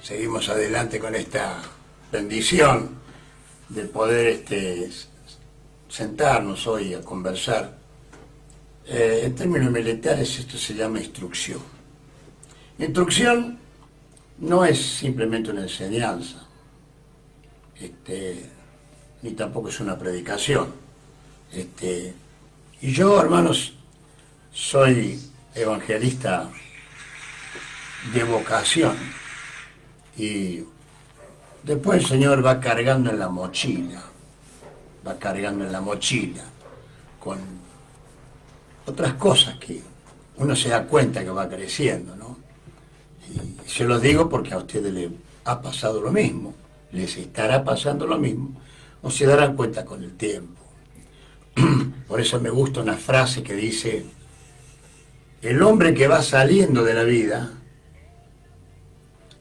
seguimos adelante con esta bendición de poder sentarnos hoy a conversar. En términos militares esto se llama instrucción. Instrucción no es simplemente una enseñanza, ni tampoco es una predicación. Y yo, hermanos, soy evangelista de vocación, y después el Señor va cargando en la mochila con otras cosas que uno se da cuenta que va creciendo, ¿no? Y se lo digo porque a ustedes les ha pasado lo mismo, les estará pasando lo mismo, o se darán cuenta con el tiempo. Por eso me gusta una frase que dice: el hombre que va saliendo de la vida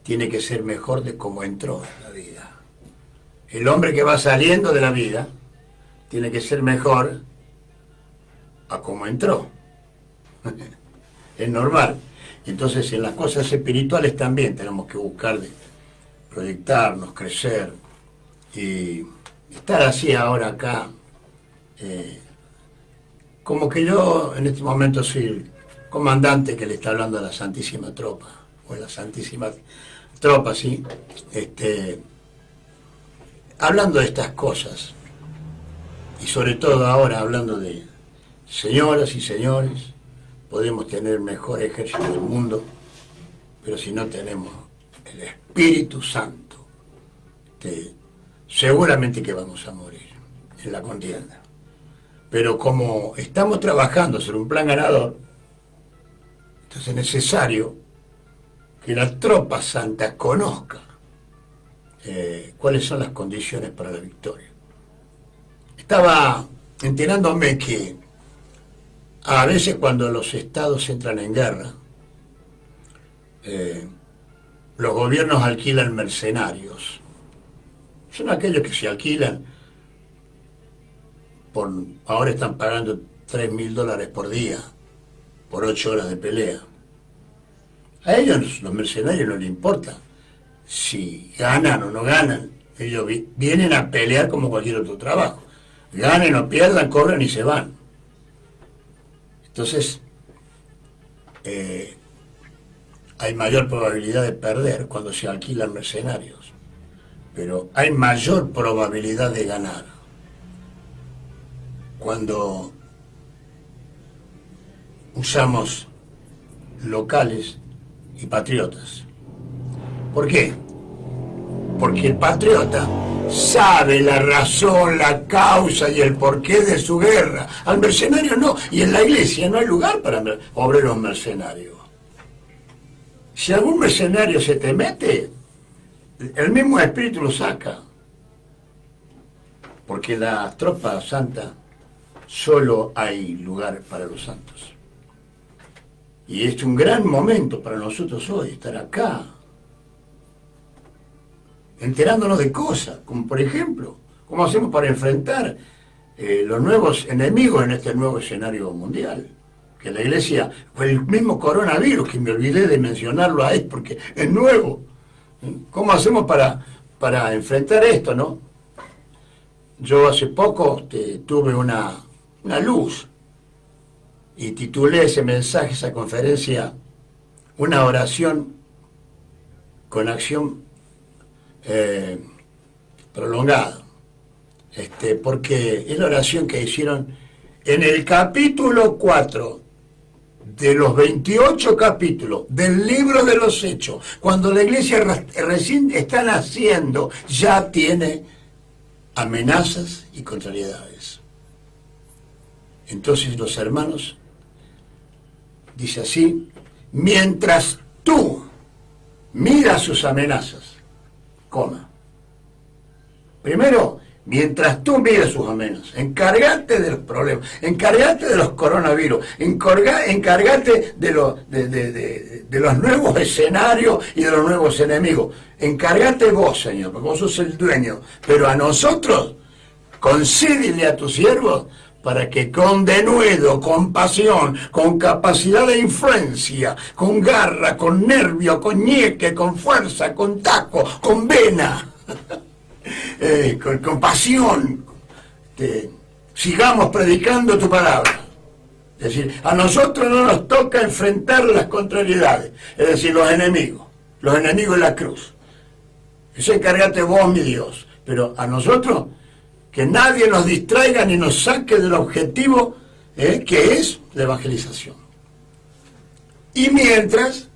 tiene que ser mejor de cómo entró en la vida. El hombre que va saliendo de la vida tiene que ser mejor a cómo entró. Es normal. Entonces en las cosas espirituales también tenemos que buscar de proyectarnos, crecer, y estar así ahora acá. Como que yo en este momento soy el comandante que le está hablando a la Santísima Tropa, o a la Santísima Tropa, ¿sí? Hablando de estas cosas, y sobre todo ahora hablando de señoras y señores, podemos tener el mejor ejército del mundo, pero si no tenemos el Espíritu Santo, seguramente que vamos a morir en la contienda. Pero como estamos trabajando sobre un plan ganador, entonces es necesario que la tropa santa conozca cuáles son las condiciones para la victoria. Estaba enterándome que a veces cuando los estados entran en guerra, los gobiernos alquilan mercenarios. Son aquellos que se alquilan ahora están pagando $3.000 por día por 8 horas de pelea. A ellos, los mercenarios, no les importa si ganan o no ganan. Ellos vienen a pelear como cualquier otro trabajo. Ganen o pierdan, cobran y se van. Entonces, hay mayor probabilidad de perder cuando se alquilan mercenarios, pero hay mayor probabilidad de ganar cuando usamos locales y patriotas. ¿Por qué? Porque el patriota sabe la razón, la causa y el porqué de su guerra. Al mercenario no, y en la iglesia no hay lugar para obreros mercenarios. Si algún mercenario se te mete, el mismo espíritu lo saca, porque la tropa santa solo hay lugar para los santos. Y es un gran momento para nosotros hoy estar acá, enterándonos de cosas, como por ejemplo, cómo hacemos para enfrentar los nuevos enemigos en este nuevo escenario mundial. Que la iglesia, fue el mismo coronavirus, que me olvidé de mencionarlo ahí porque es nuevo. ¿Cómo hacemos para enfrentar esto, no? Yo hace poco tuve una luz y titulé ese mensaje, esa conferencia, una oración con acción prolongada, porque es la oración que hicieron en el capítulo 4 de los 28 capítulos del libro de los Hechos. Cuando la iglesia recién está naciendo, ya tiene amenazas y contrariedades. Entonces los hermanos, dice así: mientras tú miras sus amenazas, primero, mientras tú miras sus amenazas, encárgate de los problemas, encárgate de los coronavirus, encárgate de los nuevos escenarios y de los nuevos enemigos. Encárgate vos, Señor, porque vos sos el dueño. Pero a nosotros, concédele a tus siervos para que con denuedo, con pasión, con capacidad de influencia, con garra, con nervio, con ñeque, con fuerza, con taco, con vena, con pasión, sigamos predicando tu palabra. Es decir, a nosotros no nos toca enfrentar las contrariedades, es decir, los enemigos de la cruz. Eso encárgate vos, mi Dios, pero a nosotros que nadie nos distraiga ni nos saque del objetivo que es la evangelización. Y mientras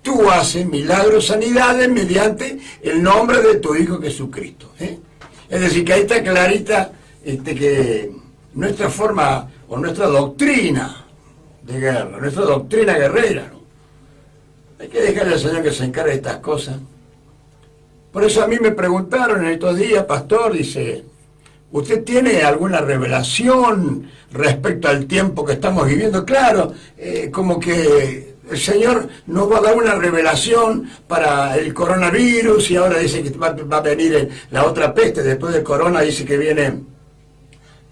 tú haces milagros, sanidades mediante el nombre de tu Hijo Jesucristo. Es decir, que ahí está clarita que nuestra forma o nuestra doctrina de guerra, nuestra doctrina guerrera, ¿no? Hay que dejarle al Señor que se encargue de estas cosas. Por eso a mí me preguntaron en estos días, pastor, dice, ¿usted tiene alguna revelación respecto al tiempo que estamos viviendo? Claro, como que el Señor nos va a dar una revelación para el coronavirus y ahora dice que va a venir la otra peste, después del corona dice que viene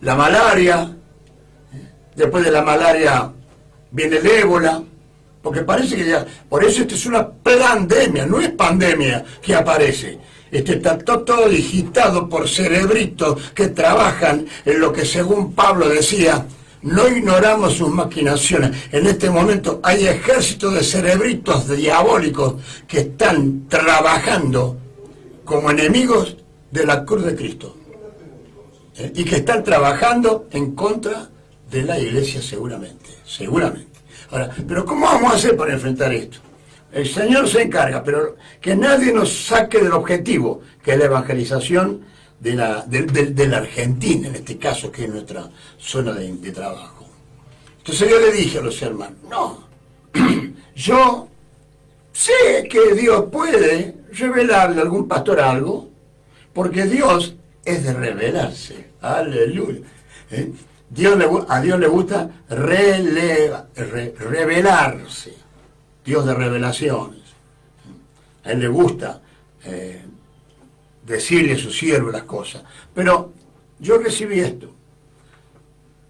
la malaria, después de la malaria viene el ébola, porque parece que ya, por eso esto es una pandemia, no es pandemia que aparece. Está todo digitado por cerebritos que trabajan en lo que según Pablo decía, no ignoramos sus maquinaciones. En este momento hay ejércitos de cerebritos diabólicos que están trabajando como enemigos de la cruz de Cristo. Y que están trabajando en contra de la iglesia seguramente. Ahora, pero ¿cómo vamos a hacer para enfrentar esto? El Señor se encarga, pero que nadie nos saque del objetivo, que es la evangelización de la Argentina, en este caso, que es nuestra zona de trabajo. Entonces yo le dije a los hermanos, no, yo sé que Dios puede revelarle a algún pastor algo, porque Dios es de revelarse. Aleluya. A Dios le gusta revelarse. Dios de revelaciones. A Él le gusta decirle a su siervo las cosas. Pero yo recibí esto.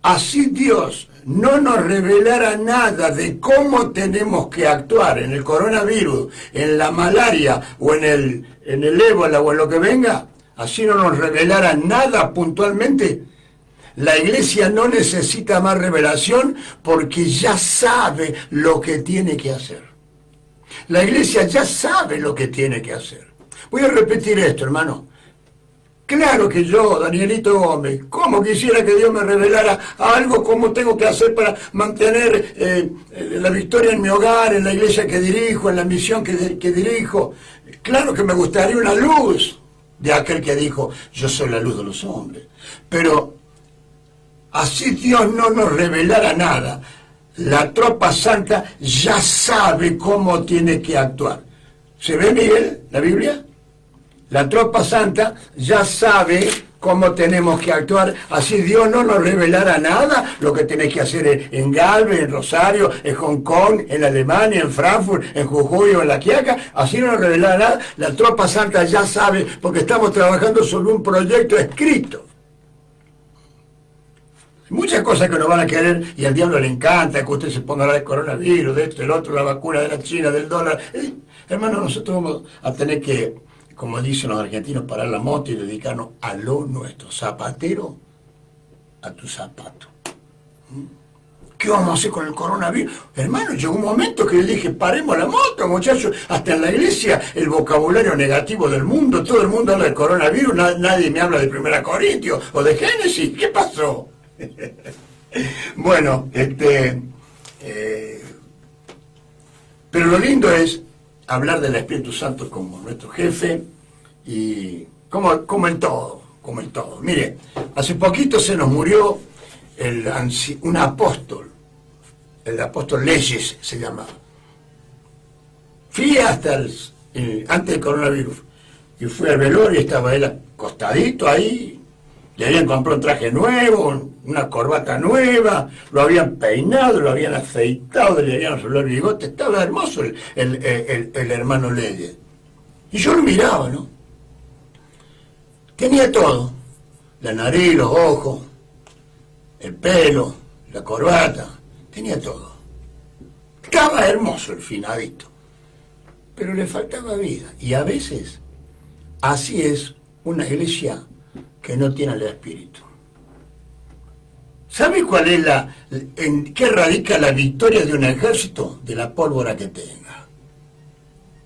Así Dios no nos revelara nada de cómo tenemos que actuar en el coronavirus, en la malaria o en el ébola o en lo que venga, así no nos revelara nada puntualmente. La iglesia no necesita más revelación porque ya sabe lo que tiene que hacer. La iglesia ya sabe lo que tiene que hacer. Voy a repetir esto, hermano. Claro que yo, Danielito Gómez, ¿cómo quisiera que Dios me revelara algo, cómo tengo que hacer para mantener la victoria en mi hogar, en la iglesia que dirijo, en la misión que dirijo? Claro que me gustaría una luz de aquel que dijo, yo soy la luz de los hombres. Pero así Dios no nos revelara nada. La tropa santa ya sabe cómo tiene que actuar. ¿Se ve, Miguel, la Biblia? La tropa santa ya sabe cómo tenemos que actuar. Así Dios no nos revelara nada, lo que tiene que hacer en Galvez, en Rosario, en Hong Kong, en Alemania, en Frankfurt, en Jujuy o en La Quiaca. Así no nos revelara nada. La tropa santa ya sabe, porque estamos trabajando sobre un proyecto escrito. Muchas cosas que nos van a querer, y al diablo le encanta que usted se ponga a hablar del coronavirus, de esto, del otro, la vacuna de la China, del dólar. Hermano, nosotros vamos a tener que, como dicen los argentinos, parar la moto y dedicarnos a lo nuestro. Zapatero a tu zapato. ¿Qué vamos a hacer con el coronavirus? Hermano, llegó un momento que le dije, paremos la moto, muchachos. Hasta en la iglesia, el vocabulario negativo del mundo, todo el mundo habla del coronavirus, nadie me habla de 1 Corintios o de Génesis. ¿Qué pasó? Bueno, pero lo lindo es hablar del Espíritu Santo como nuestro jefe y como en todo. Mire, hace poquito se nos murió un apóstol, el apóstol Leyes se llamaba. Fui hasta antes del coronavirus y fui al velorio y estaba él acostadito ahí. Le habían comprado un traje nuevo, una corbata nueva, lo habían peinado, lo habían aceitado, le habían arreglado el bigote. Estaba hermoso el hermano Leyes. Y yo lo miraba, ¿no? Tenía todo, la nariz, los ojos, el pelo, la corbata, tenía todo. Estaba hermoso el finadito, pero le faltaba vida. Y a veces así es una iglesia que no tiene el Espíritu. ¿Sabe cuál es en qué radica la victoria de un ejército? De la pólvora que tenga,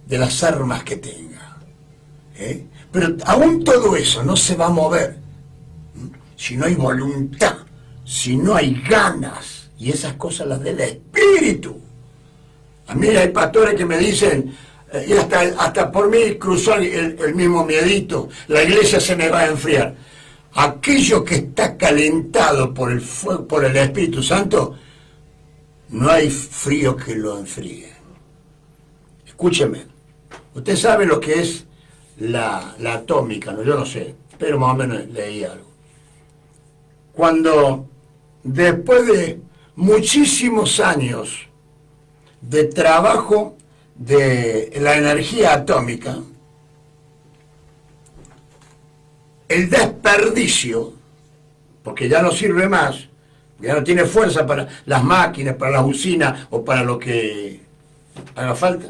de las armas que tenga. Pero aún todo eso no se va a mover si no hay voluntad, si no hay ganas, y esas cosas las del Espíritu. A mí hay pastores que me dicen, y hasta por mí cruzó el mismo miedito, la iglesia se me va a enfriar. Aquello que está calentado por el fuego, por el Espíritu Santo, no hay frío que lo enfríe. Escúcheme, usted sabe lo que es la atómica, ¿no? Yo no sé, pero más o menos leí algo. Cuando después de muchísimos años de trabajo de la energía atómica, el desperdicio, porque ya no sirve más, ya no tiene fuerza para las máquinas, para las usinas o para lo que haga falta,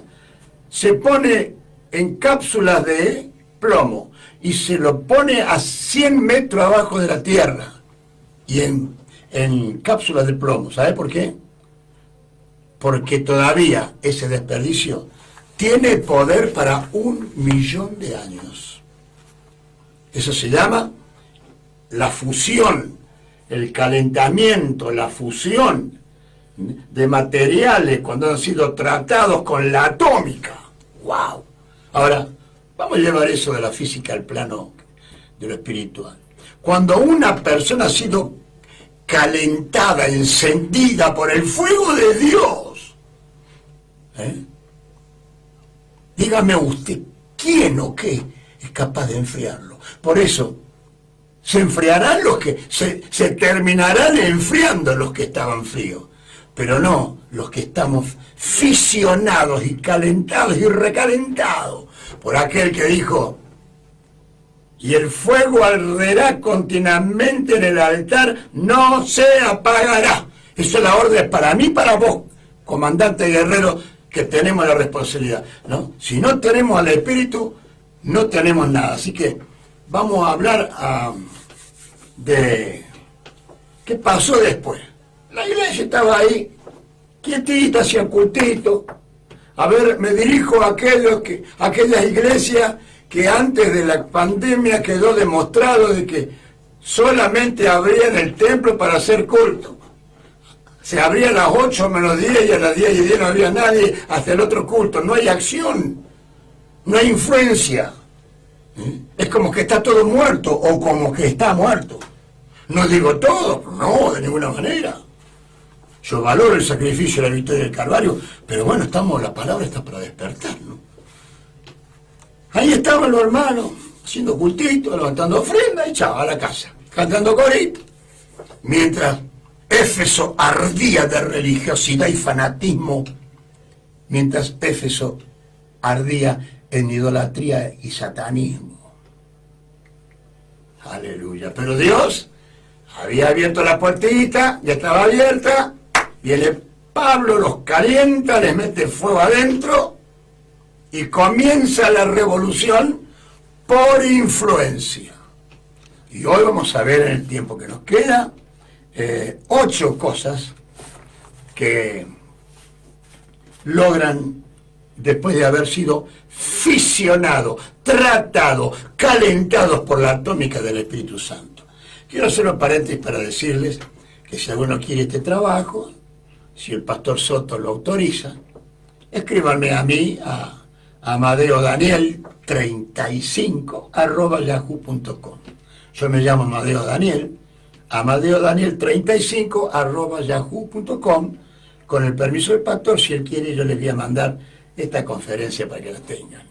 se pone en cápsulas de plomo y se lo pone a 100 metros abajo de la tierra y en cápsulas de plomo. ¿Sabe por qué? Porque todavía ese desperdicio tiene poder para 1.000.000 de años. Eso se llama la fusión, el calentamiento, la fusión de materiales cuando han sido tratados con la atómica. ¡Wow! Ahora, vamos a llevar eso de la física al plano de lo espiritual. Cuando una persona ha sido calentada, encendida por el fuego de Dios, dígame usted, ¿quién o qué es capaz de enfriarlo? Por eso, se enfriarán los que, se terminarán enfriando los que estaban fríos, pero no los que estamos fisionados y calentados y recalentados por aquel que dijo, y el fuego arderá continuamente en el altar, no se apagará. Eso es la orden para mí, para vos, comandante guerrero, que tenemos la responsabilidad, ¿no? Si no tenemos al Espíritu, no tenemos nada. Así que vamos a hablar de qué pasó después. La iglesia estaba ahí, quietita, hacía cultito. A ver, me dirijo a aquellas iglesias que antes de la pandemia quedó demostrado de que solamente abrían el templo para hacer culto. Se abría a las 8 menos 10 y a las 10 y 10 no había nadie hasta el otro culto. No hay acción, no hay influencia. Es como que está todo muerto o como que está muerto. No digo todo, no, de ninguna manera. Yo valoro el sacrificio de la victoria del Calvario, pero bueno, la palabra está para despertar, ¿no? Ahí estaban los hermanos, haciendo cultito, levantando ofrenda y chao, a la casa, cantando corito. Mientras Éfeso ardía de religiosidad y fanatismo, mientras Éfeso ardía en idolatría y satanismo. Aleluya. Pero Dios había abierto la puertita, ya estaba abierta, viene Pablo, los calienta, les mete fuego adentro y comienza la revolución por influencia. Y hoy vamos a ver en el tiempo que nos queda 8 cosas que logran, después de haber sido fisionados, tratados, calentados por la atómica del Espíritu Santo. Quiero hacer un paréntesis para decirles que si alguno quiere este trabajo, si el pastor Soto lo autoriza, escríbanme a mí a amadeo.daniel35@yahoo.com. Yo me llamo Amadeo Daniel, amadeo.daniel35@yahoo.com. Con el permiso del pastor, si él quiere, yo les voy a mandar esta conferencia para que la tengan.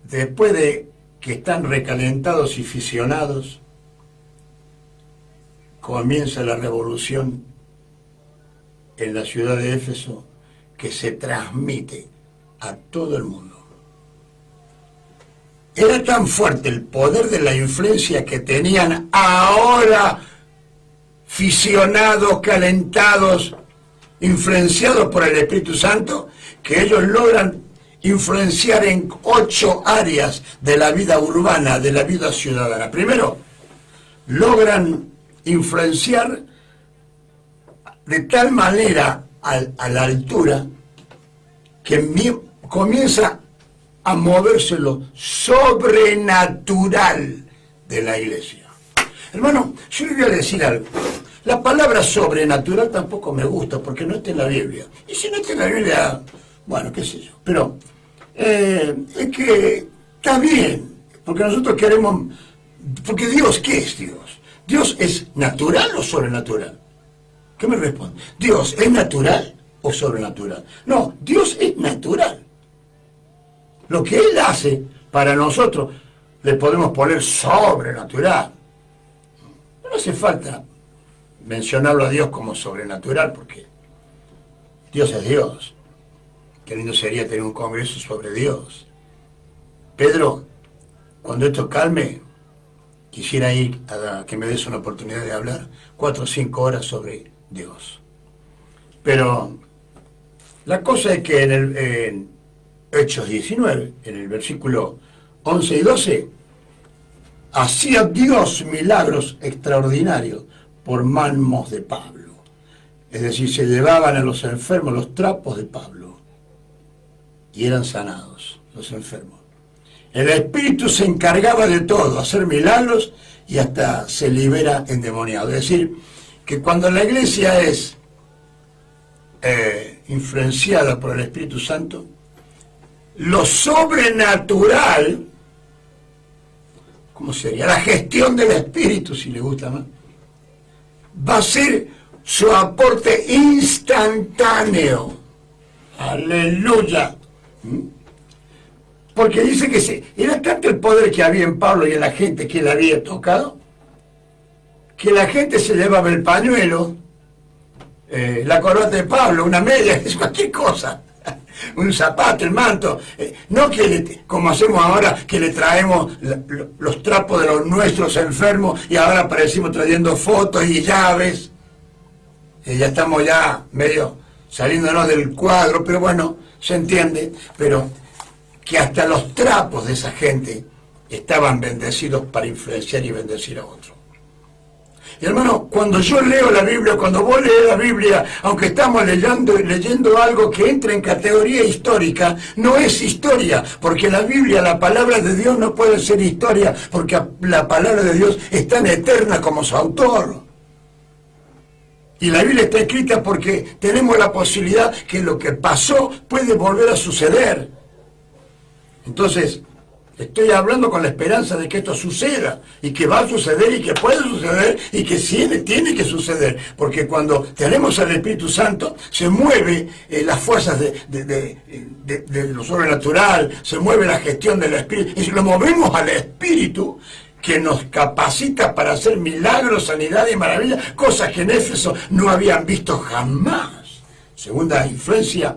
Después de que están recalentados y fisionados, comienza la revolución en la ciudad de Éfeso, que se transmite a todo el mundo. Era tan fuerte el poder de la influencia que tenían ahora fisionados, calentados, influenciados por el Espíritu Santo, que ellos logran influenciar en 8 áreas de la vida urbana, de la vida ciudadana. Primero, logran influenciar de tal manera a la altura que comienza a moverse lo sobrenatural de la iglesia. Hermano, yo le voy a decir algo. La palabra sobrenatural tampoco me gusta porque no está en la Biblia. Y si no está en la Biblia, bueno, qué sé yo. Pero es que está bien, porque nosotros queremos... Porque Dios, ¿qué es Dios? ¿Dios es natural o sobrenatural? ¿Qué me responde? ¿Dios es natural o sobrenatural? No, Dios es natural. Lo que Él hace para nosotros le podemos poner sobrenatural. No hace falta mencionarlo a Dios como sobrenatural, porque Dios es Dios. Qué lindo sería tener un congreso sobre Dios. Pedro, cuando esto calme, quisiera ir a que me des una oportunidad de hablar 4 o 5 horas sobre Dios. Pero la cosa es que en Hechos 19, en el versículo 11 y 12, hacía Dios milagros extraordinarios por manos de Pablo. Es decir, se llevaban a los enfermos los trapos de Pablo y eran sanados los enfermos. El Espíritu se encargaba de todo, hacer milagros, y hasta se libera endemoniado. Es decir, que cuando la iglesia es influenciada por el Espíritu Santo, lo sobrenatural, ¿cómo sería? La gestión del Espíritu, si le gusta más, va a ser su aporte instantáneo. Aleluya. Porque dice que era tanto el poder que había en Pablo y en la gente que él había tocado, que la gente se llevaba el pañuelo, la corbata de Pablo, una media, es cualquier cosa, un zapato, el manto, no que como hacemos ahora, que le traemos los trapos de los nuestros enfermos y ahora aparecimos trayendo fotos y llaves, ya estamos ya medio saliéndonos del cuadro, pero bueno, se entiende, pero que hasta los trapos de esa gente estaban bendecidos para influenciar y bendecir a otros. Y hermano, cuando yo leo la Biblia, cuando vos lees la Biblia, aunque estamos leyendo algo que entra en categoría histórica, no es historia, porque la Biblia, la palabra de Dios no puede ser historia, porque la palabra de Dios es tan eterna como su autor. Y la Biblia está escrita porque tenemos la posibilidad que lo que pasó puede volver a suceder. Entonces, estoy hablando con la esperanza de que esto suceda, y que va a suceder, y que puede suceder, y que tiene que suceder, porque cuando tenemos al Espíritu Santo, se mueve las fuerzas de lo sobrenatural, se mueve la gestión del Espíritu, y si lo movemos al Espíritu, que nos capacita para hacer milagros, sanidad y maravillas, cosas que en Éfeso no habían visto jamás. Segunda influencia,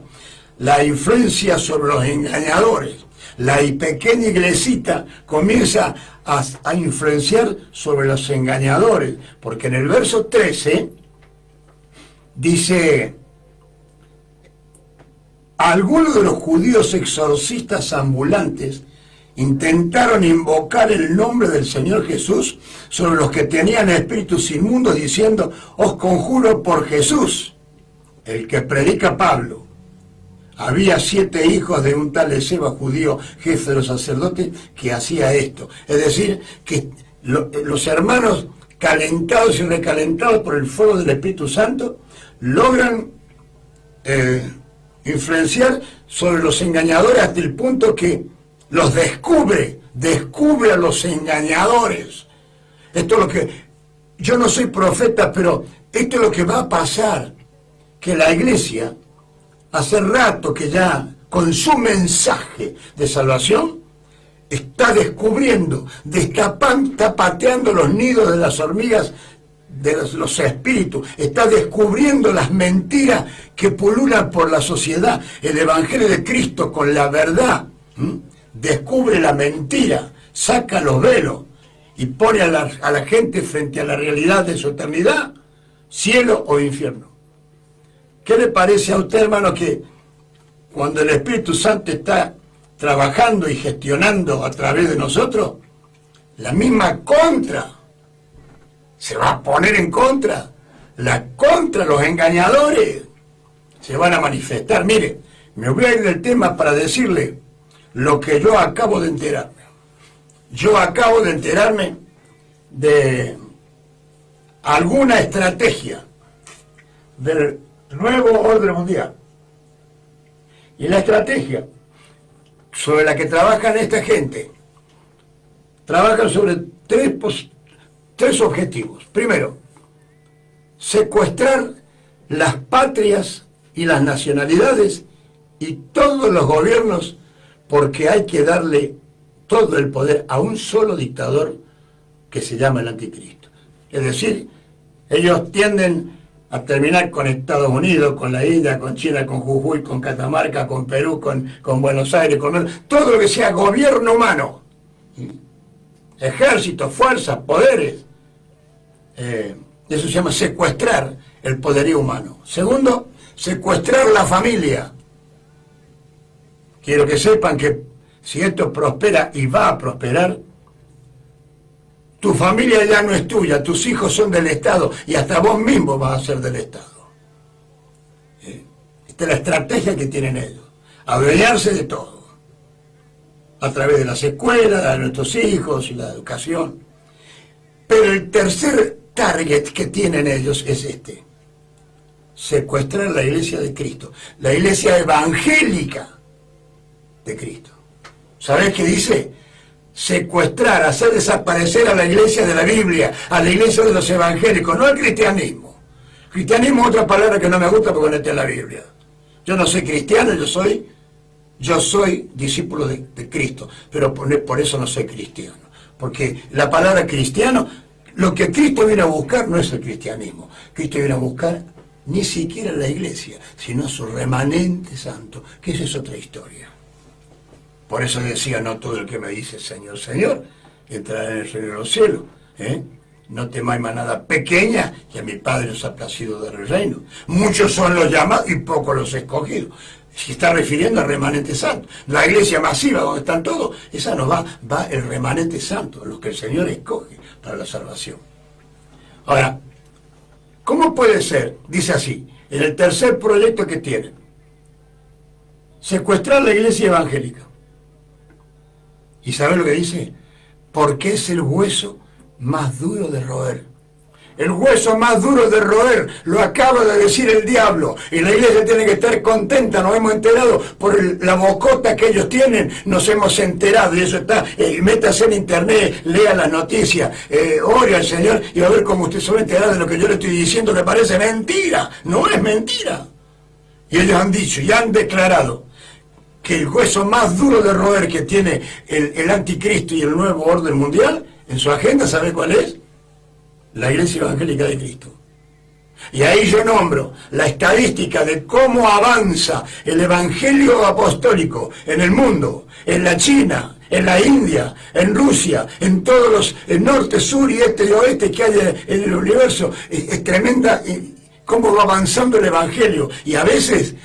la influencia sobre los engañadores. La pequeña iglesita comienza a influenciar sobre los engañadores, porque en el verso 13 dice: algunos de los judíos exorcistas ambulantes intentaron invocar el nombre del Señor Jesús sobre los que tenían espíritus inmundos, diciendo: os conjuro por Jesús, el que predica Pablo. Había 7 hijos de un tal Esceva, judío, jefe de los sacerdotes, que hacía esto. Es decir, que los hermanos, calentados y recalentados por el fuego del Espíritu Santo, logran influenciar sobre los engañadores hasta el punto que los descubre a los engañadores. Esto es lo que... Yo no soy profeta, pero esto es lo que va a pasar, que la iglesia... Hace rato que ya con su mensaje de salvación está descubriendo, está pateando los nidos de las hormigas, de los espíritus, está descubriendo las mentiras que pululan por la sociedad. El Evangelio de Cristo con la verdad descubre la mentira, saca los velos y pone a la gente frente a la realidad de su eternidad. cielo o infierno. ¿Qué le parece a usted, hermano, que cuando el Espíritu Santo está trabajando y gestionando a través de nosotros, la misma contra se va a poner en contra? La contra, los engañadores, se van a manifestar. Mire, me voy a ir del tema para decirle lo que yo acabo de enterarme. Yo acabo de enterarme de alguna estrategia del nuevo orden mundial. Y la estrategia sobre la que trabajan esta gente, trabajan sobre tres objetivos. Primero, secuestrar las patrias y las nacionalidades y todos los gobiernos, porque hay que darle todo el poder a un solo dictador que se llama el anticristo. Es decir, ellos tienden a terminar con Estados Unidos, con la India, con China, con Jujuy, con Catamarca, con Perú, con Buenos Aires, con todo lo que sea gobierno humano, ejército, fuerzas, poderes. Eso se llama secuestrar el poderío humano. Segundo, secuestrar la familia. Quiero que sepan que si esto prospera y va a prosperar, tu familia ya no es tuya, tus hijos son del Estado y hasta vos mismo vas a ser del Estado. Esta es la estrategia que tienen ellos, adueñarse de todo, a través de las escuelas, de nuestros hijos y la educación. Pero el tercer target que tienen ellos es este: secuestrar la iglesia de Cristo, la iglesia evangélica de Cristo. ¿Sabés qué dice? Secuestrar, hacer desaparecer a la iglesia de la Biblia, a la iglesia de los evangélicos, no al cristianismo. Cristianismo es otra palabra que no me gusta porque no está en la Biblia. Yo no soy cristiano, yo soy discípulo de Cristo, pero por eso no soy cristiano. Porque la palabra cristiano, lo que Cristo viene a buscar no es el cristianismo. Cristo viene a buscar ni siquiera la iglesia, sino su remanente santo, que esa es otra historia. Por eso decía, no todo el que me dice Señor, Señor, entrará en el reino de los cielos. No temáis manada pequeña, que a mi Padre os ha placido dar el reino. Muchos son los llamados y pocos los escogidos. Se está refiriendo al remanente santo. La iglesia masiva, donde están todos, esa no va el remanente santo, los que el Señor escoge para la salvación. Ahora, ¿cómo puede ser? Dice así, en el tercer proyecto que tienen: secuestrar la iglesia evangélica. ¿Y sabe lo que dice? Porque es el hueso más duro de roer. El hueso más duro de roer, lo acaba de decir el diablo. Y la iglesia tiene que estar contenta, nos hemos enterado por la bocota que ellos tienen, nos hemos enterado. Y eso está, métase en internet, lea las noticias, ore al Señor y va a ver cómo usted se va a enterar de lo que yo le estoy diciendo, le parece mentira. No es mentira. Y ellos han dicho y han declarado que el hueso más duro de roer que tiene el anticristo y el nuevo orden mundial, en su agenda, ¿sabe cuál es? La iglesia evangélica de Cristo. Y ahí yo nombro la estadística de cómo avanza el evangelio apostólico en el mundo, en la China, en la India, en Rusia, en todos los, el norte, sur y este y oeste que hay en el universo. Es tremenda cómo va avanzando el evangelio. Y a veces,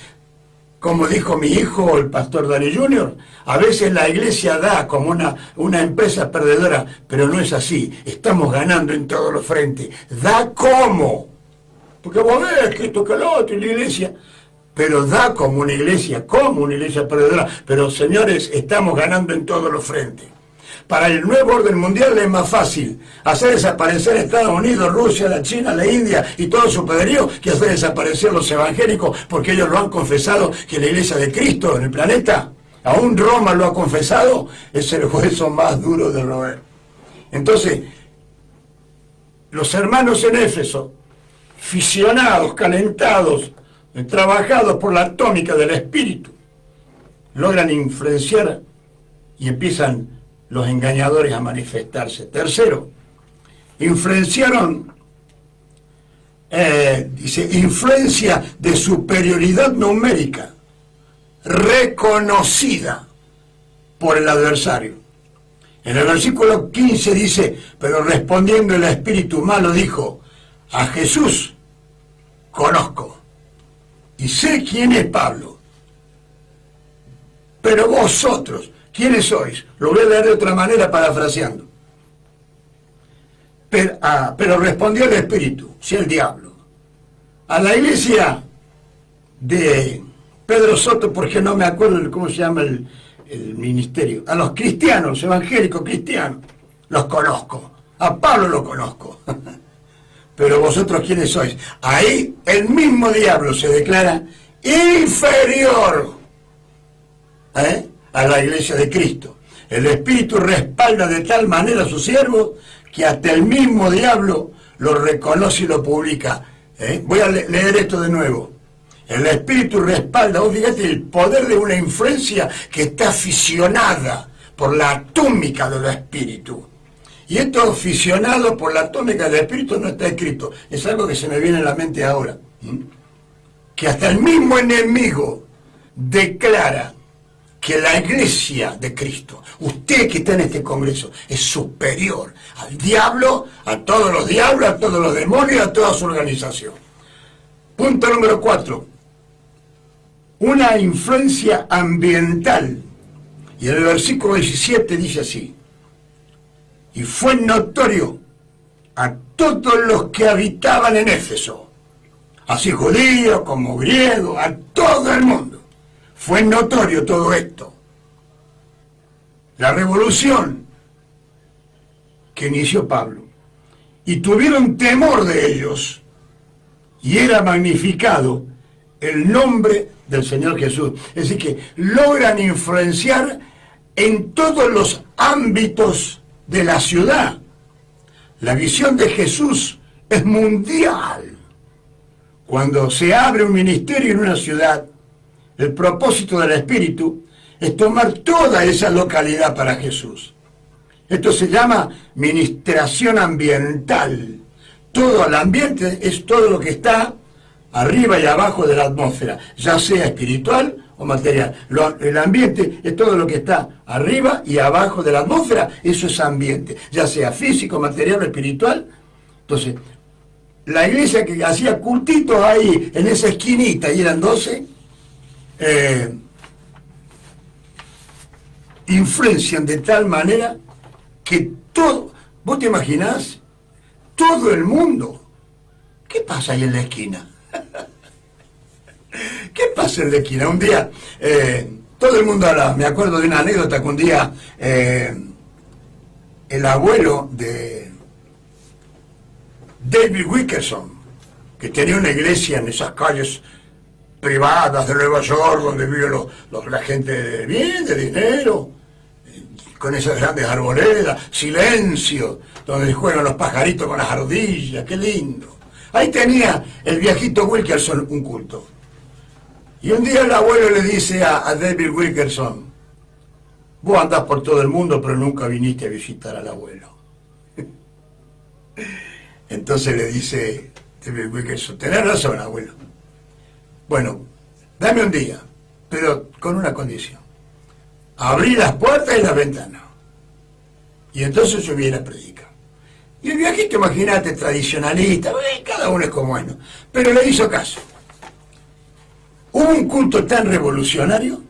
como dijo mi hijo, el pastor Dani Jr., a veces la iglesia da como una empresa perdedora, pero no es así. Estamos ganando en todos los frentes. Da como. Porque vos ves que esto, que lo otro, y la iglesia. Pero da como una iglesia perdedora. Pero señores, estamos ganando en todos los frentes. Para el nuevo orden mundial es más fácil hacer desaparecer Estados Unidos, Rusia, la China, la India y todo su poderío que hacer desaparecer los evangélicos, porque ellos lo han confesado, que la iglesia de Cristo en el planeta, aún Roma lo ha confesado, es el hueso más duro de roer. Entonces, los hermanos en Éfeso, fisionados, calentados, trabajados por la atómica del espíritu, logran influenciar y empiezan los engañadores a manifestarse. Tercero, influenciaron, dice, influencia de superioridad numérica reconocida por el adversario. En el versículo 15 dice, pero respondiendo el espíritu malo dijo, a Jesús conozco y sé quién es Pablo. Pero vosotros, ¿quiénes sois? Lo voy a leer de otra manera parafraseando. Pero respondió el Espíritu, sí, el diablo. A la iglesia de Pedro Soto, porque no me acuerdo cómo se llama el ministerio, a los cristianos, los evangélicos cristianos, los conozco. A Pablo lo conozco. Pero vosotros, ¿quiénes sois? Ahí el mismo diablo se declara inferior a la iglesia de Cristo. El Espíritu respalda de tal manera a sus siervos que hasta el mismo diablo lo reconoce y lo publica. Voy a leer esto de nuevo. El Espíritu respalda, fíjate, el poder de una influencia que está aficionada por la atómica del Espíritu. Y esto aficionado por la atómica del Espíritu no está escrito. Es algo que se me viene a la mente ahora. Que hasta el mismo enemigo declara que la iglesia de Cristo, usted que está en este congreso, es superior al diablo, a todos los diablos, a todos los demonios, a toda su organización. Punto número 4. Una influencia ambiental. Y en el versículo 17 dice así: y fue notorio a todos los que habitaban en Éfeso, así judíos como griegos, a todo el mundo. Fue notorio todo esto. La revolución que inició Pablo. Y tuvieron temor de ellos, y era magnificado el nombre del Señor Jesús. Es decir, que logran influenciar en todos los ámbitos de la ciudad. La visión de Jesús es mundial. Cuando se abre un ministerio en una ciudad, el propósito del Espíritu es tomar toda esa localidad para Jesús. Esto se llama ministración ambiental. Todo el ambiente es todo lo que está arriba y abajo de la atmósfera, ya sea espiritual o material. El ambiente es todo lo que está arriba y abajo de la atmósfera, eso es ambiente, ya sea físico, material o espiritual. Entonces, la iglesia que hacía cultitos ahí, en esa esquinita, y eran 12, influencian de tal manera que todo, vos te imaginás, todo el mundo, ¿qué pasa ahí en la esquina? ¿Qué pasa en la esquina? Un día, todo el mundo hablaba, me acuerdo de una anécdota que un día el abuelo de David Wilkerson, que tenía una iglesia en esas calles privadas de Nueva York, donde vive la gente de bien, de dinero, con esas grandes arboledas, silencio, donde juegan los pajaritos con las ardillas, qué lindo. Ahí tenía el viejito Wilkerson un culto. Y un día el abuelo le dice a David Wilkerson: vos andás por todo el mundo, pero nunca viniste a visitar al abuelo. Entonces le dice David Wilkerson: tenés razón, abuelo. Bueno, dame un día, pero con una condición: abrí las puertas y las ventanas, y entonces yo viera a predicar. Y el viejito, imagínate, tradicionalista, cada uno es como bueno, pero le hizo caso. Hubo un culto tan revolucionario